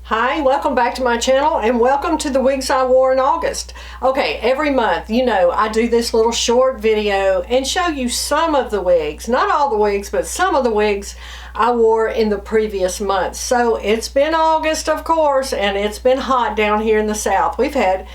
Hi, welcome back to my channel and welcome to the wigs I wore in August. Okay, every month, you know, I do this little short video and show you some of the wigs, not all the wigs, but some of the wigs I wore in the previous month. So it's been August, of course, and it's been hot down here in the South. We've had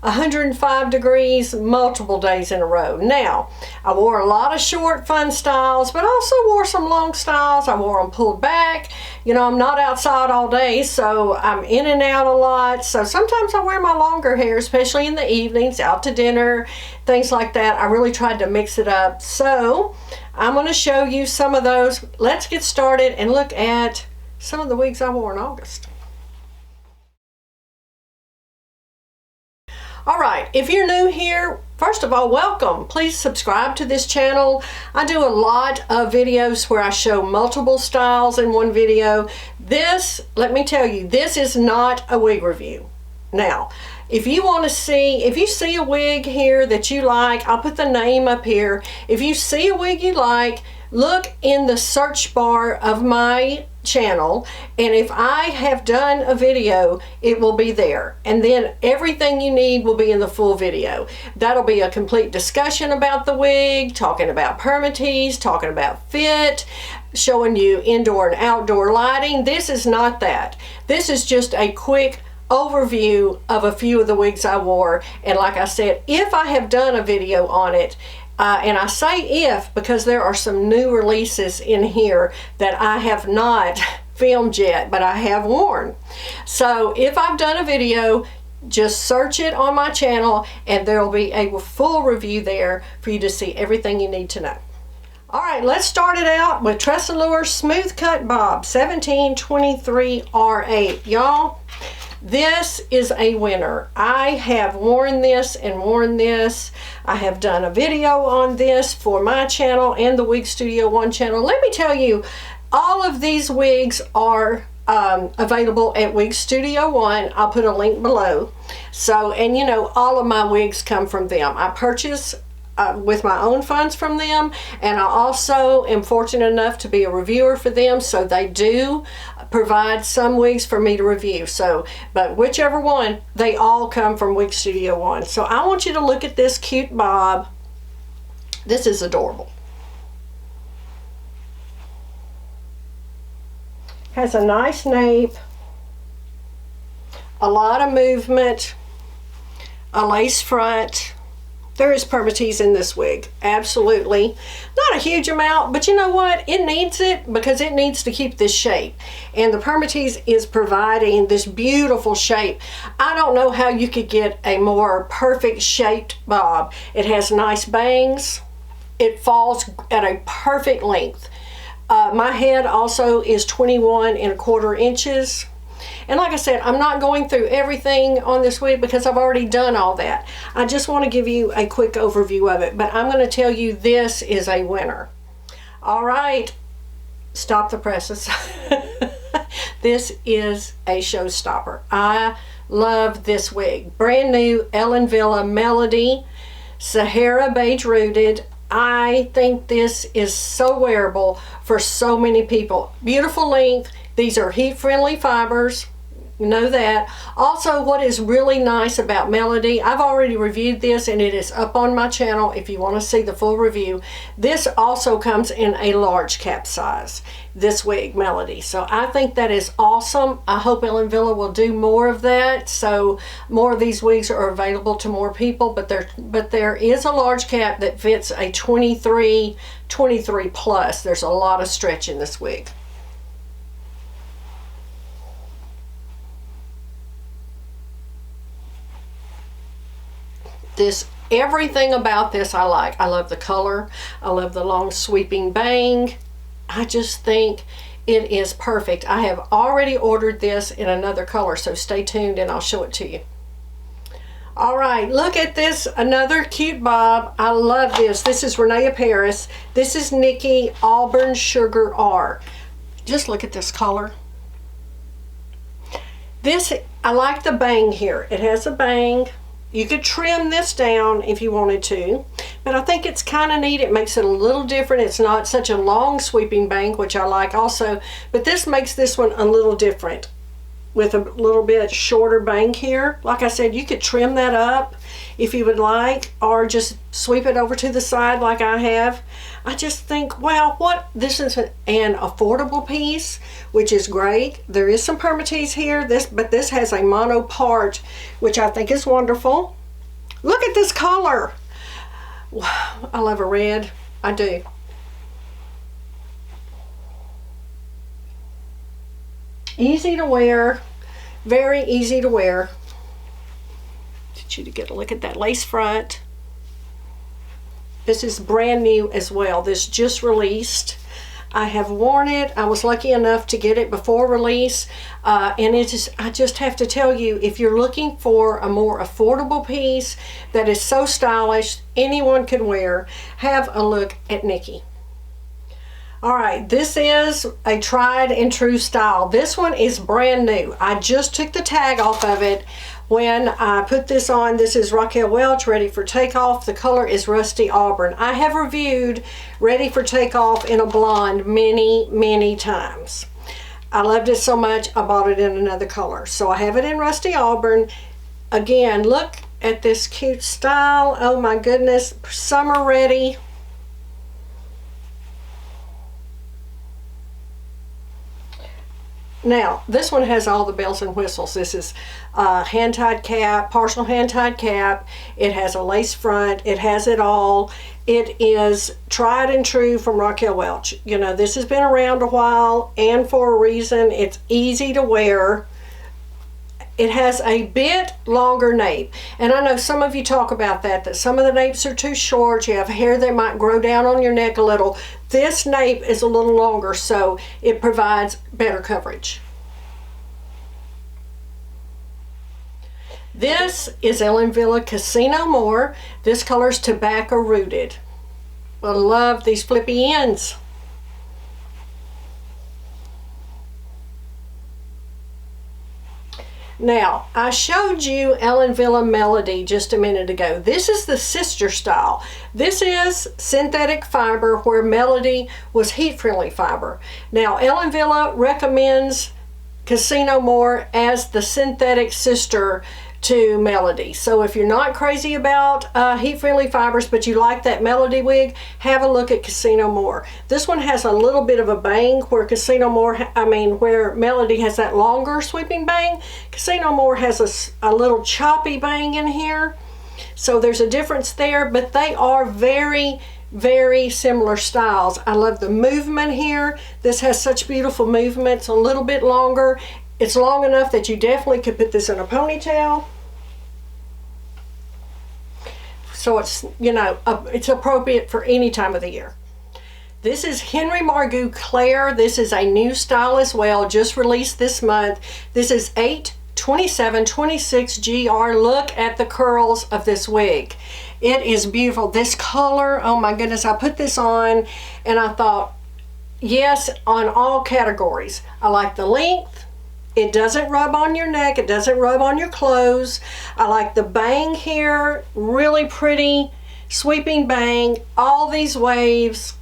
105 degrees multiple days in a row. Now, I wore a lot of short fun styles, but also wore some long styles. I wore them pulled back. You know, I'm not outside all day, so I'm in and out a lot. So sometimes I wear my longer hair, especially in the evenings, out to dinner, things like that. I really tried to mix it up. So I'm going to show you some of those. Let's get started and look at some of the wigs I wore in August. Alright, if you're new here, first of all, welcome. Please subscribe to this channel. I do a lot of videos where I show multiple styles in one video. This, let me tell you, this is not a wig review. Now, if you want to see, if you see a wig here that you like, I'll put the name up here. If you see a wig you like, look in the search bar of my channel, and if I have done a video, it will be there, and then everything you need will be in the full video. That'll be a complete discussion about the wig, talking about permatease, talking about fit, showing you indoor and outdoor lighting. This is not that. This is just a quick overview of a few of the wigs I wore, and like I said, if I have done a video on it, and I say if because there are some new releases in here that I have not filmed yet, but I have worn. So if I've done a video, just search it on my channel and there will be a full review there for you to see everything you need to know. Alright, let's start it out with TressAllure Smooth Cut Bob 1723 R8. Y'all, this is a winner. I have worn this and worn this. I have done a video on this for my channel and the Wig Studio One channel. Let me tell you, all of these wigs are available at Wig Studio One. I'll put a link below. So, and you know, all of my wigs come from them. I purchase with my own funds from them, and I also am fortunate enough to be a reviewer for them, so they do provide some wigs for me to review. So, but whichever one, they all come from Wig Studio One. So I want you to look at this cute bob. This is adorable. Has a nice nape, a lot of movement, a lace front. There is permatease in this wig, absolutely. Not a huge amount, but you know what? It needs it because it needs to keep this shape. And the permatease is providing this beautiful shape. I don't know how you could get a more perfect shaped bob. It has nice bangs. It falls at a perfect length. My head also is 21¼ inches. And like I said, I'm not going through everything on this wig because I've already done all that. I just want to give you a quick overview of it, but I'm going to tell you this is a winner. All right, stop the presses. This is a showstopper. I love this wig. Brand new Ellen Wille Melody, Sahara Beige Rooted. I think this is so wearable for so many people. Beautiful length. These are heat-friendly fibers. You know that. Also, what is really nice about Melody, I've already reviewed this and it is up on my channel if you want to see the full review. This also comes in a large cap size, this wig, Melody. So I think that is awesome. I hope Ellen Wille will do more of that, so more of these wigs are available to more people, but there is a large cap that fits a 23 plus. There's a lot of stretch in this wig. Everything about this I like. I love the color. I love the long sweeping bang. I just think it is perfect. I have already ordered this in another color, so stay tuned and I'll show it to you. All right, look at this, another cute bob. I love this. This is Renee Paris. This is Nikki Auburn Sugar R. Just look at this color. This, I like the bang here. It has a bang. You could trim this down if you wanted to, but I think it's kind of neat. It makes it a little different. It's not such a long sweeping bang, which I like also, but this makes this one a little different. with a little bit shorter bang here. Like I said, you could trim that up if you would like, or just sweep it over to the side like I have. I just think, wow, this is an affordable piece, which is great. There is some permatease here, but this has a mono part, which I think is wonderful. Look at this color. Wow, I love a red. I do. Easy to wear, very easy to wear. Get you to get a look at that lace front. This is brand new as well. This just released. I have worn it. I was lucky enough to get it before release, and I just have to tell you, if you're looking for a more affordable piece that is so stylish, anyone can wear, have a look at Nikki. All right, this is a tried and true style. This one is brand new. I just took the tag off of it when I put this on. This is Raquel Welch, Ready for Takeoff. The color is Rusty Auburn. I have reviewed Ready for Takeoff in a blonde many, many times. I loved it so much, I bought it in another color. So I have it in Rusty Auburn. Again, look at this cute style. Oh my goodness, summer ready. Now, this one has all the bells and whistles. This is hand-tied cap, partial hand-tied cap. It has a lace front. It has it all. It is tried and true from Raquel Welch. You know, this has been around a while, and for a reason. It's easy to wear. It has a bit longer nape, and I know some of you talk about that some of the napes are too short. You have hair that might grow down on your neck a little. This nape is a little longer, so it provides better coverage. This is Ellen Villa Casino More. This color's tobacco rooted. I love these flippy ends. Now, I showed you Ellen Villa Melody just a minute ago. This is the sister style. This is synthetic fiber where Melody was heat-friendly fiber. Now, Ellen Villa recommends Casino More as the synthetic sister to Melody. So if you're not crazy about heat-friendly fibers, but you like that Melody wig, have a look at Casino More. This one has a little bit of a bang where where Melody has that longer sweeping bang. Casino More has a little choppy bang in here. So there's a difference there, but they are very, very similar styles. I love the movement here. This has such beautiful movement. It's a little bit longer. It's long enough that you definitely could put this in a ponytail. So it's, you know, it's appropriate for any time of the year. This is Henry Margu Claire. This is a new style as well, just released this month. This is 82726 GR. Look at the curls of this wig. It is beautiful. This color, oh my goodness, I put this on and I thought, yes, on all categories. I like the length. It doesn't rub on your neck. It doesn't rub on your clothes. I like the bang here. Really pretty sweeping bang. All these waves.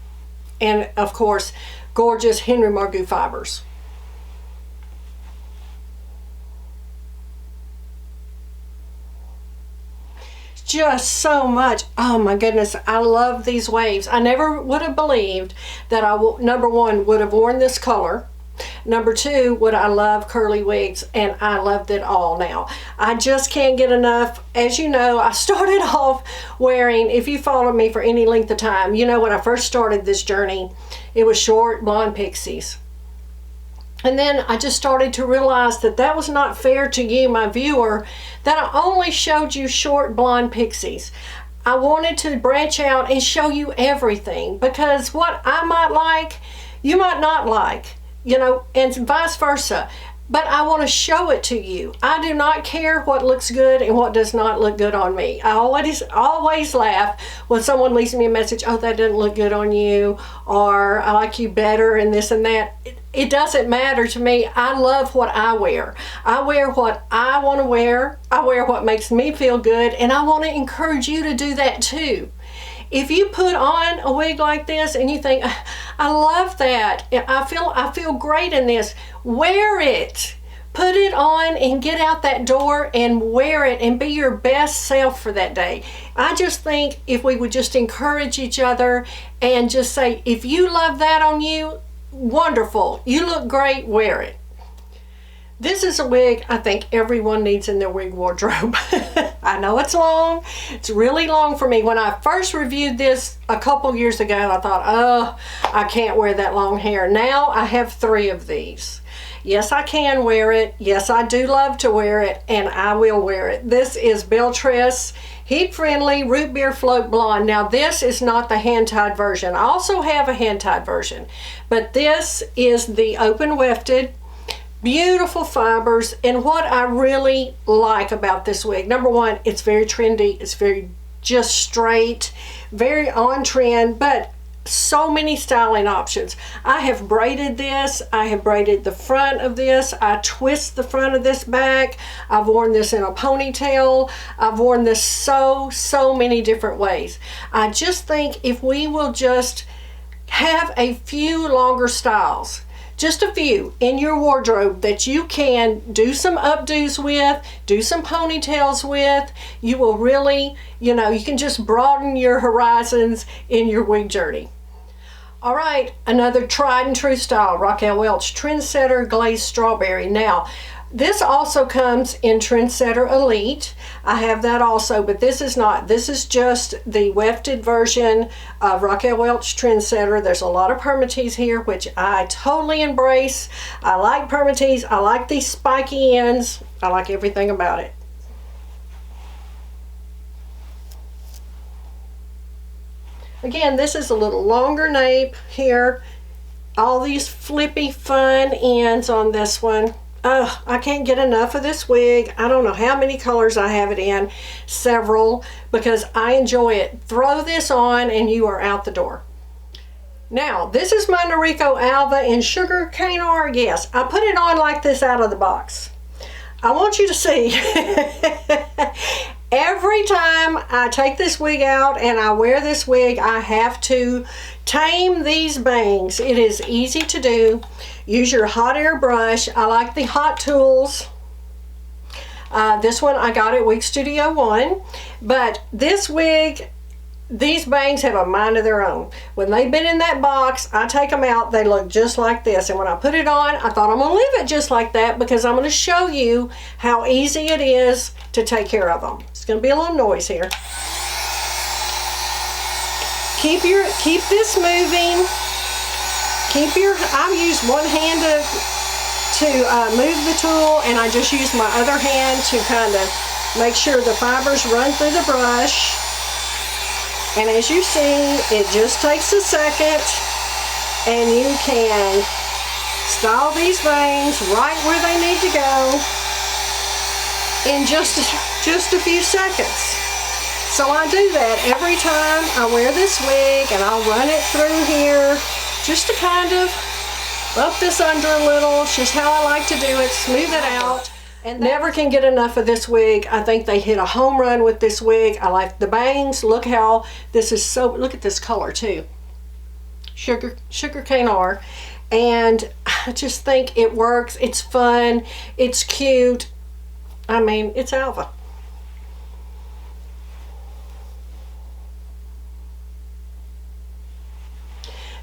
And of course, gorgeous Henry Margu fibers. Just so much. Oh my goodness, I love these waves. I never would have believed that I, number one, would have worn this color. Number two, would I love curly wigs, and I loved it all now. I just can't get enough. As you know, I started off wearing, if you followed me for any length of time, you know when I first started this journey, it was short blonde pixies. And then I just started to realize that that was not fair to you, my viewer, that I only showed you short blonde pixies. I wanted to branch out and show you everything, because what I might like, you might not like. You know, and vice versa. But I want to show it to you. I do not care what looks good and what does not look good on me. I always laugh when someone leaves me a message, oh, that doesn't look good on you, or I like you better and this and that. It doesn't matter to me. I love what I wear. I wear what I want to wear. I wear what makes me feel good, and I want to encourage you to do that too. If you put on a wig like this and you think, I love that, I feel great in this, wear it. Put it on and get out that door and wear it and be your best self for that day. I just think if we would just encourage each other and just say, if you love that on you, wonderful. You look great, wear it. This is a wig I think everyone needs in their wig wardrobe. I know it's long. It's really long for me. When I first reviewed this a couple years ago, I thought, oh, I can't wear that long hair. Now I have 3 of these. Yes, I can wear it. Yes, I do love to wear it, and I will wear it. This is BelleTress Heat Friendly Root Beer Float Blonde. Now, this is not the hand-tied version. I also have a hand-tied version, but this is the open wefted. Beautiful fibers, and what I really like about this wig, number one, it's very trendy. It's very just straight, very on trend, but so many styling options. I have braided this. I have braided the front of this. I twist the front of this back. I've worn this in a ponytail. I've worn this so many different ways. I just think if we will just have a few longer styles, just a few in your wardrobe that you can do some updos with, do some ponytails with, you will really, you can just broaden your horizons in your wig journey. All right, another tried and true style, Raquel Welch Trendsetter Glazed Strawberry. Now, this also comes in Trendsetter Elite. I have that also, but this is not. This is just the wefted version of Raquel Welch Trendsetter. There's a lot of permatease here, which I totally embrace. I like permatease. I like these spiky ends. I like everything about it. Again, this is a little longer nape here. All these flippy fun ends on this one. Oh, I can't get enough of this wig. I don't know how many colors I have it in. Several, because I enjoy it. Throw this on and you are out the door. Now, this is my Noriko Alva in Sugar Cane Art. Yes, I put it on like this out of the box. I want you to see. Every time I take this wig out and I wear this wig, I have to tame these bangs. It is easy to do. Use your hot air brush. I like the hot tools. This one I got at Wig Studio 1. But this wig, these bangs have a mind of their own. When they've been in that box, I take them out, they look just like this. And when I put it on, I thought I'm gonna leave it just like that because I'm gonna show you how easy it is to take care of them. It's gonna be a little noise here. Keep this moving. I use one hand to move the tool, and I just use my other hand to kind of make sure the fibers run through the brush. And as you see, it just takes a second, and you can style these bangs right where they need to go in just a few seconds. So I do that every time I wear this wig, and I'll run it through here just to kind of bump this under a little. It's just how I like to do it, smooth it out. And never can get enough of this wig. I think they hit a home run with this wig. I like the bangs. Look how this is so, look at this color too. Sugar cane art. And I just think it works. It's fun. It's cute. I mean, it's Alva.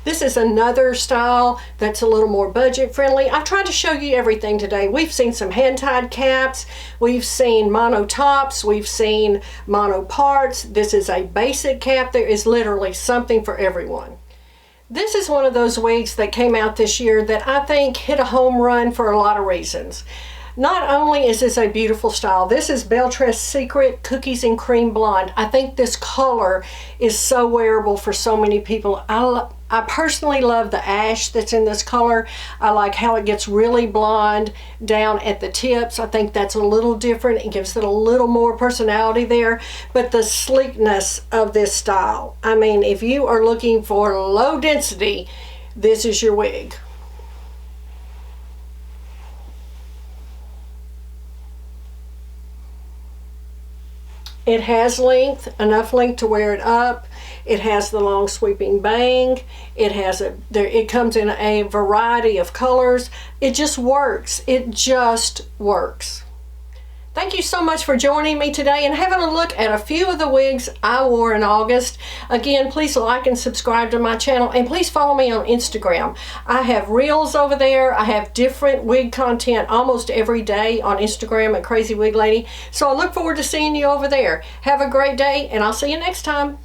This is another style that's a little more budget friendly. I've tried to show you everything today. We've seen some hand-tied caps. We've seen mono tops. We've seen mono parts. This is a basic cap. There is literally something for everyone. This is one of those wigs that came out this year that I think hit a home run for a lot of reasons. Not only is this a beautiful style, this is BelleTress Secret Cookies and Cream Blonde. I think this color is so wearable for so many people. I personally love the ash that's in this color. I like how it gets really blonde down at the tips. I think that's a little different. It gives it a little more personality there. But the sleekness of this style, I mean, if you are looking for low density, this is your wig. It has length, enough length to wear it up. It has the long sweeping bang. It comes in a variety of colors. It just works. It just works. Thank you so much for joining me today and having a look at a few of the wigs I wore in August. Again, please like and subscribe to my channel, and please follow me on Instagram. I have reels over there. I have different wig content almost every day on Instagram at Crazywiglady. So I look forward to seeing you over there. Have a great day, and I'll see you next time.